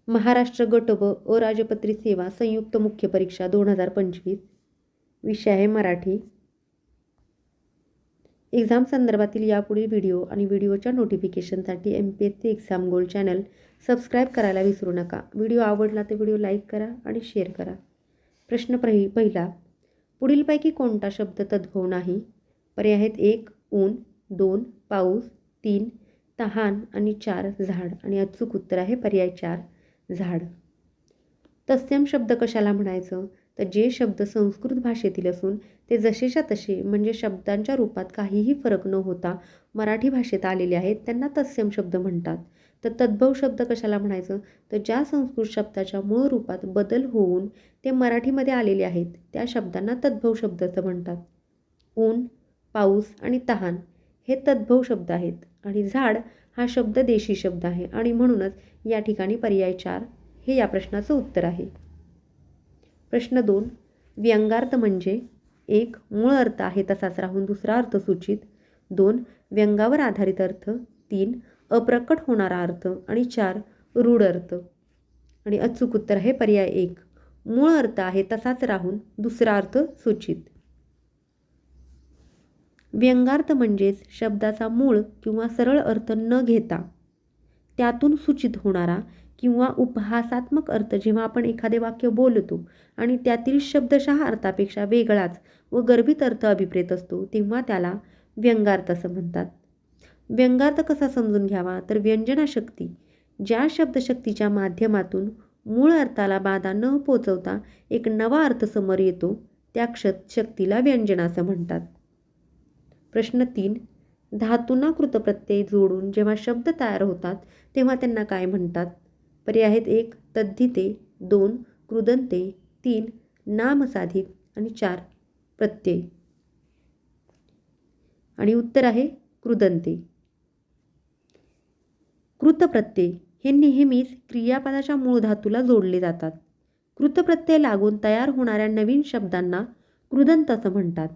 महाराष्ट्र गट ब अराजपत्रित सेवा संयुक्त मुख्य परीक्षा 2025. विषय आहे मराठी. एक्झाम संदर्भातील यापुढील व्हिडिओ आणि व्हिडिओच्या नोटिफिकेशनसाठी MPSC exam gold channel subscribe करायला विसरू नका. व्हिडिओ आवडला तर व्हिडिओ लाईक करा आणि शेअर करा. प्रश्न पहिला, पुढीलपैकी कोणता शब्द तद्भव नाही? पर्याय आहेत 1 ऊन, 2 पाऊस, 3 तहान आणि 4 झाड. आणि अचूक उत्तर आहे पर्याय 4 झाड. तत्सम शब्द कशाला म्हणायचं? तर जे शब्द संस्कृत भाषेतील असून ते जसेच्या तसे म्हणजे शब्दांच्या रूपात काहीही फरक न होता मराठी भाषेत आलेले आहेत त्यांना तत्सम शब्द म्हणतात. तर तद्भव शब्द कशाला म्हणायचं? तर ज्या संस्कृत शब्दाच्या मूळ रूपात बदल होऊन ते मराठीमध्ये आलेले आहेत त्या शब्दांना तद्भव शब्द असं म्हणतात. ऊन, पाऊस आणि तहान हे तद्भव शब्द आहेत आणि झाड हा शब्द देशी शब्द आहे आणि म्हणूनच या ठिकाणी पर्याय 4 हे या प्रश्नाचं उत्तर आहे. प्रश्न 2, व्यंगार्थ म्हणजे 1 मूळ अर्थ आहे तसाच राहून दुसरा अर्थ सूचित, 2 व्यंगावर आधारित अर्थ, 3 अप्रकट होणारा अर्थ आणि 4 रूढ अर्थ. आणि अचूक उत्तर आहे पर्याय 1 मूळ अर्थ आहे तसाच राहून दुसरा अर्थ सूचित. व्यंगार्थ म्हणजेच शब्दाचा मूळ किंवा सरळ अर्थ न घेता त्यातून सूचित होणारा किंवा उपहासात्मक अर्थ. जेव्हा आपण एखादे वाक्य बोलतो आणि त्यातील शब्दशः अर्थापेक्षा वेगळाच व गर्भित अर्थ अभिप्रेत असतो तेव्हा त्याला व्यंगार्थ असं म्हणतात. व्यंगार्थ कसा समजून घ्यावा? तर व्यंजनाशक्ती ज्या शब्दशक्तीच्या माध्यमातून मूळ अर्थाला बाधा न पोचवता एक नवा अर्थ समोर येतो त्या शक्तीला व्यंजन असं म्हणतात. प्रश्न 3, धातूंना कृतप्रत्यय जोडून जेव्हा शब्द तयार होतात तेव्हा त्यांना काय म्हणतात? पर्याय आहेत 1 तद्धिते, 2 कृदंते, 3 नामसाधित आणि 4 प्रत्यय. आणि उत्तर आहे कृदंते. कृतप्रत्यय हे नेहमीच क्रियापदाच्या मूळ धातूला जोडले जातात. कृतप्रत्यय लागून तयार होणाऱ्या नवीन शब्दांना कृदंत असं म्हणतात.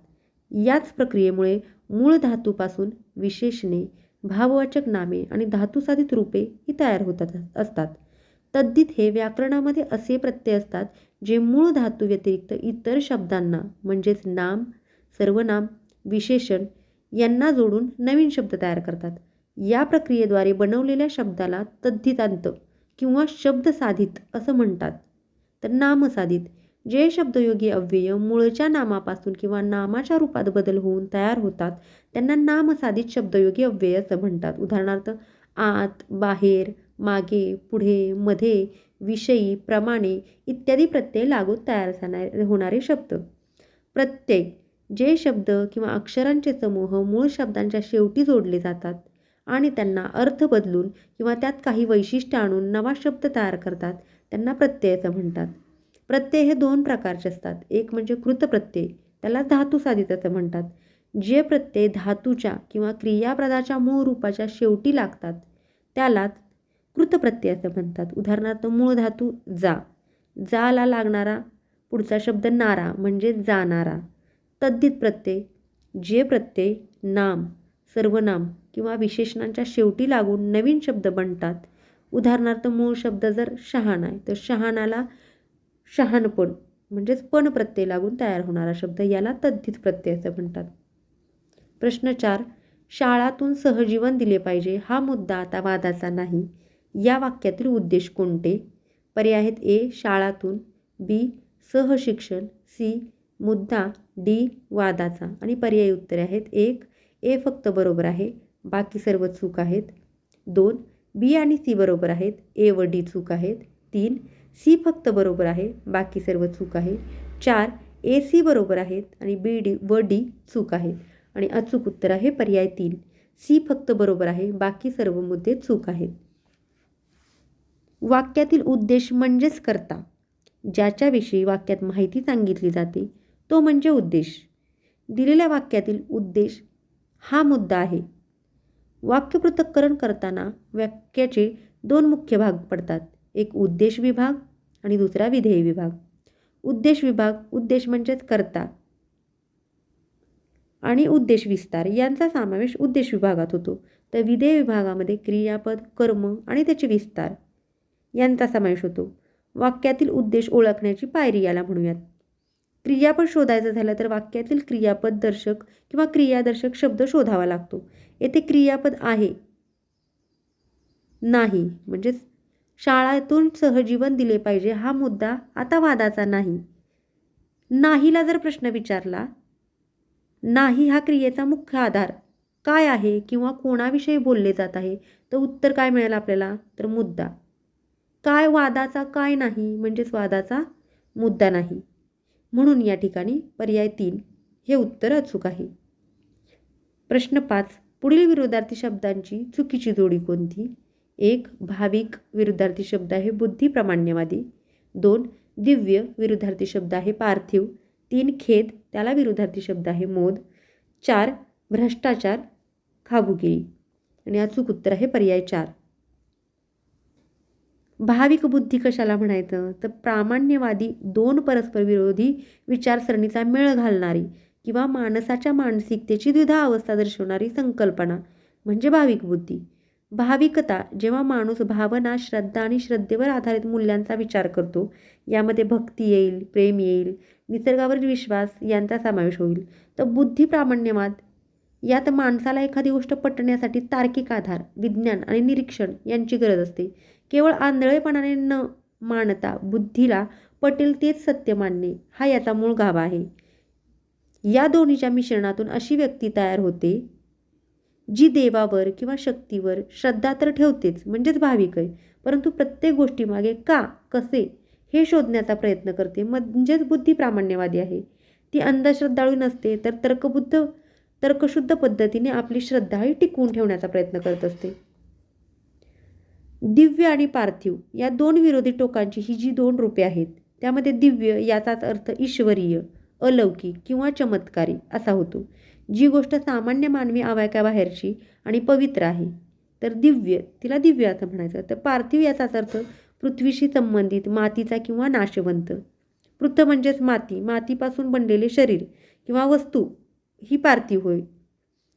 याच प्रक्रियेमुळे मूळ धातूपासून विशेषणे, भाववाचक नामे आणि धातुसाधित रूपे ही तयार होत असतात. तद्धित हे व्याकरणामध्ये असे प्रत्यय असतात जे मूळ धातू व्यतिरिक्त इतर शब्दांना म्हणजेच नाम, सर्वनाम, विशेषण यांना जोडून नवीन शब्द तयार करतात. या प्रक्रियेद्वारे बनवलेल्या शब्दाला तद्धितांत किंवा शब्दसाधित असं म्हणतात. तर नामसाधित जे शब्दयोगी अव्यय मूळच्या नामापासून किंवा नामाच्या रूपात बदल होऊन तयार होतात त्यांना नामसाधित शब्दयोगी अव्यय असं म्हणतात. उदाहरणार्थ आत, बाहेर, मागे, पुढे, मध्ये, विषयी, प्रमाणे इत्यादी प्रत्यय लागून तयार होणारे शब्द. प्रत्यय जे शब्द किंवा अक्षरांचे समूह मूळ शब्दांच्या शेवटी जोडले जातात आणि त्यांना अर्थ बदलून किंवा त्यात काही वैशिष्ट्य आणून नवा शब्द तयार करतात त्यांना प्रत्यय असं म्हणतात. प्रत्यय हे 2 प्रकारचे असतात. एक म्हणजे कृतप्रत्यय, त्याला धातुसाधित असं म्हणतात. जे प्रत्यय धातूच्या किंवा क्रियापदाच्या मूळ रूपाच्या शेवटी लागतात त्यालाच कृतप्रत्यय असं म्हणतात. उदाहरणार्थ मूळ धातू जा, जाला लागणारा पुढचा शब्द नारा म्हणजे जाणारा. तद्धित प्रत्यय जे प्रत्यय नाम, सर्वनाम किंवा विशेषणांच्या शेवटी लागून नवीन शब्द बनतात. उदाहरणार्थ मूळ शब्द जर शहाणा आहे तर शहाणाला शहाणपण म्हणजेच पण प्रत्यय लागून तयार होणारा शब्द याला तद्धित प्रत्यय असं म्हणतात. प्रश्न 4, शाळातून सहजीवन दिले पाहिजे हा मुद्दा आता वादाचा नाही. या वाक्यातील उद्देश कोणते? पर्याय आहेत A शाळातून, B सहशिक्षण, C मुद्दा, D वादाचा. आणि पर्यायी उत्तरे आहेत 1 A फक्त बरोबर आहे, बाकी सर्व चूक आहेत. 2 B आणि C बरोबर आहेत, A व D चूक आहेत. 3 C फक्त बरोबर आहे, बाकी सर्व चूक आहे. 4 A C बरोबर आहेत आणि B D व D चूक आहे. आणि अचूक उत्तर आहे पर्याय 3 C फक्त बरोबर आहे, बाकी सर्व मुद्दे चूक आहेत. वाक्यातील उद्देश म्हणजेच कर्ता. ज्याच्याविषयी वाक्यात माहिती सांगितली जाते तो म्हणजे उद्देश. दिलेल्या वाक्यातील उद्देश हा मुद्दा आहे. वाक्य पृथक्करण करताना वाक्याचे 2 मुख्य भाग पडतात. एक उद्देश विभाग आणि दुसरा विधेय विभाग. उद्देश विभाग उद्देश म्हणजेच कर्ता आणि उद्देश विस्तार यांचा समावेश उद्देश विभागात होतो. तर विधेय विभागामध्ये क्रियापद, कर्म आणि त्याचे विस्तार यांचा समावेश होतो. वाक्यातील उद्देश ओळखण्याची पायरी याला म्हणूयात. क्रियापद शोधायचं झालं तर वाक्यातील क्रियापद दर्शक किंवा क्रियादर्शक शब्द शोधावा लागतो. येथे क्रियापद आहे, नाही म्हणजेच शाळेतून सहजीवन दिले पाहिजे हा मुद्दा आता वादाचा नाही. नाहीला जर प्रश्न विचारला, नाही हा क्रियेचा मुख्य आधार काय आहे किंवा कोणाविषयी बोलले जात आहे, तर उत्तर काय मिळेल आपल्याला, तर मुद्दा. काय वादाचा काय नाही म्हणजेच वादाचा मुद्दा नाही. म्हणून या ठिकाणी पर्याय 3 हे उत्तर अचूक आहे. प्रश्न 5. पुढील विरोधार्थी शब्दांची चुकीची जोडी कोणती? 1. भाविक विरुद्धार्थी शब्द आहे बुद्धिप्रामाण्यवादी. 2. दिव्य विरुद्धार्थी शब्द आहे पार्थिव. 3. खेद त्याला विरुद्धार्थी शब्द आहे मोद. 4. भ्रष्टाचार खाबुगिरी. आणि अचूक उत्तर आहे पर्याय 4. भाविक बुद्धी कशाला म्हणायचं, तर प्रामाण्यवादी 2 परस्पर विरोधी विचारसरणीचा मेळ घालणारी किंवा माणसाच्या मानसिकतेची द्विधा अवस्था दर्शवणारी संकल्पना म्हणजे भाविक बुद्धी. भाविकता जेव्हा माणूस भावना, श्रद्धा आणि श्रद्धेवर आधारित मूल्यांचा विचार करतो, यामध्ये भक्ती येईल, प्रेम येईल, निसर्गावरील विश्वास यांचा समावेश होईल. तर बुद्धिप्रामाण्यवाद यात माणसाला एखादी गोष्ट पटण्यासाठी तार्किक आधार, विज्ञान आणि निरीक्षण यांची गरज असते. केवळ आंधळेपणाने न मानता बुद्धीला पटेल तेच सत्य मानणे हा याचा मूळ गाभा आहे. या दोन्हीच्या मिश्रणातून अशी व्यक्ती तयार होते जी देवावर किंवा शक्तीवर श्रद्धा तर ठेवतेच म्हणजेच भाविक आहे, परंतु प्रत्येक गोष्टीमागे का, कसे हे शोधण्याचा प्रयत्न करते म्हणजेच बुद्धिप्रामाण्यवादी आहे. ती अंधश्रद्धाळू नसते तर तर्कशुद्ध पद्धतीने आपली श्रद्धा ही टिकवून ठेवण्याचा प्रयत्न करत असते. दिव्य आणि पार्थिव या 2 विरोधी टोकांची ही जी 2 रूपे आहेत, त्यामध्ये दिव्य याचाच अर्थ ईश्वरीय, अलौकिक किंवा चमत्कारी असा होतो. जी गोष्ट सामान्य मानवी आवाक्याबाहेरची आणि पवित्र आहे तर दिव्य तिला दिव्य असं म्हणायचं. तर पार्थिव याचाच अर्थ पृथ्वीशी संबंधित, मातीचा किंवा नाशवंत. पृथ म्हणजेच माती, मातीपासून बनलेले शरीर किंवा वस्तू ही पार्थिव होय.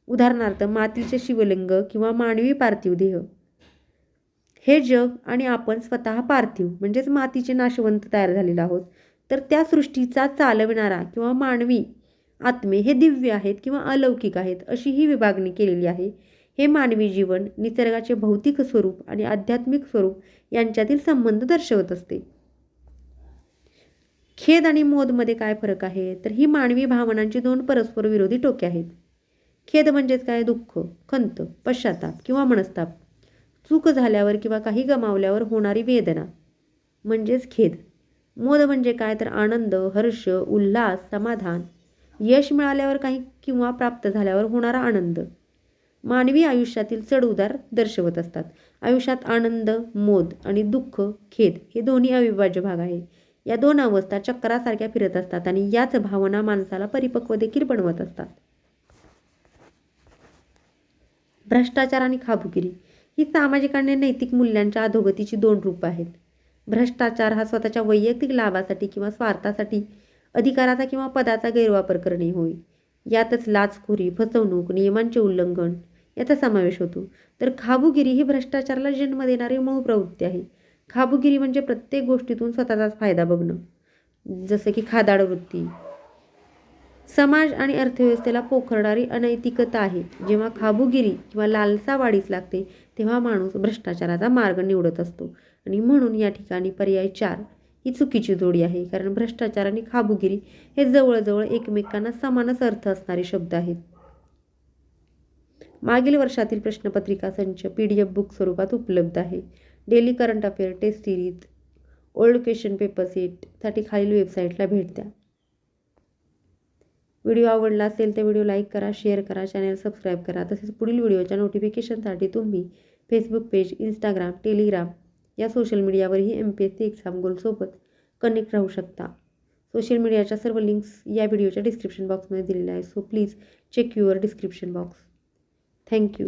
उदाहरणार्थ मातीचे शिवलिंग किंवा मानवी पार्थिव देह. हे जग आणि आपण स्वतः पार्थिव म्हणजेच मातीचे नाशवंत तयार झालेले आहोत. तर त्या सृष्टीचा चालविणारा किंवा मानवी आत्मे हे दिव्य आहेत किंवा अलौकिक आहेत अशी ही विभागणी केलेली आहे. हे मानवी जीवन, निसर्गाचे भौतिक स्वरूप आणि आध्यात्मिक स्वरूप यांच्यातील संबंध दर्शवत असते. खेद आणि मोदमध्ये काय फरक आहे, तर ही मानवी भावनांची 2 परस्पर विरोधी टोके आहेत. खेद म्हणजेच काय, दुःख, खंत, पश्चाताप किंवा मनस्ताप. चूक झाल्यावर किंवा काही गमावल्यावर होणारी वेदना म्हणजेच खेद. मोद म्हणजे काय, तर आनंद, हर्ष, उल्हास, समाधान. यश मिळाल्यावर काही किंवा प्राप्त झाल्यावर होणारा आनंद. मानवी आयुष्यातील चढउतार दर्शवत असतात. आयुष्यात आनंद, मोद आणि दुःख, खेद हे दोन्ही अविभाज्य भाग आहेत. या 2 अवस्था चक्रासारख्या फिरत असतात आणि याच भावना माणसाला परिपक्व देखील बनवत असतात. भ्रष्टाचार आणि खाबुगिरी ही सामाजिक आणि नैतिक मूल्यांच्या अधोगतीची 2 रूपं आहेत. भ्रष्टाचार हा स्वतःच्या वैयक्तिक लाभासाठी किंवा स्वार्थासाठी अधिकाराचा किंवा पदाचा गैरवापर करणे होय. यातच लाचखोरी, फसवणूक, नियमांचे उल्लंघन याचा समावेश होतो. तर खाबुगिरी ही भ्रष्टाचाराला जन्म देणारी मूळ प्रवृत्ती आहे. खाबुगिरी म्हणजे प्रत्येक गोष्टीतून स्वतःचाच फायदा बघणं, जसं की खादाड वृत्ती. समाज आणि अर्थव्यवस्थेला पोखरणारी अनैतिकता आहे. जेव्हा खाबुगिरी किंवा लालसा वाढीस लागते तेव्हा माणूस भ्रष्टाचाराचा मार्ग निवडत असतो. आणि म्हणून या ठिकाणी पर्याय 4 ही चुकीची जोडी आहे, कारण भ्रष्टाचार आणि खाबुगिरी हे जवळजवळ एकमेकांना समानच अर्थ असणारे शब्द आहेत. मागील वर्षातील प्रश्नपत्रिका संच PDF बुक स्वरूपात उपलब्ध आहे. Daily current affair, test series, old question paper सेटसाठी खालील वेबसाईटला भेट द्या. व्हिडिओ आवडला असेल तर व्हिडिओ लाईक करा, शेअर करा, चॅनल सबस्क्राईब करा. तसेच पुढील व्हिडिओच्या नोटिफिकेशनसाठी तुम्ही फेसबुक पेज, इंस्टाग्राम, टेलिग्राम या सोशल मीडियावरही MPSC एक्झाम गोलसोबत कनेक्ट राहू शकता. सोशल मीडियाच्या सर्व लिंक्स या व्हिडिओच्या डिस्क्रिप्शन बॉक्समध्ये दिलेल्या आहेत. So please check your description box. Thank you.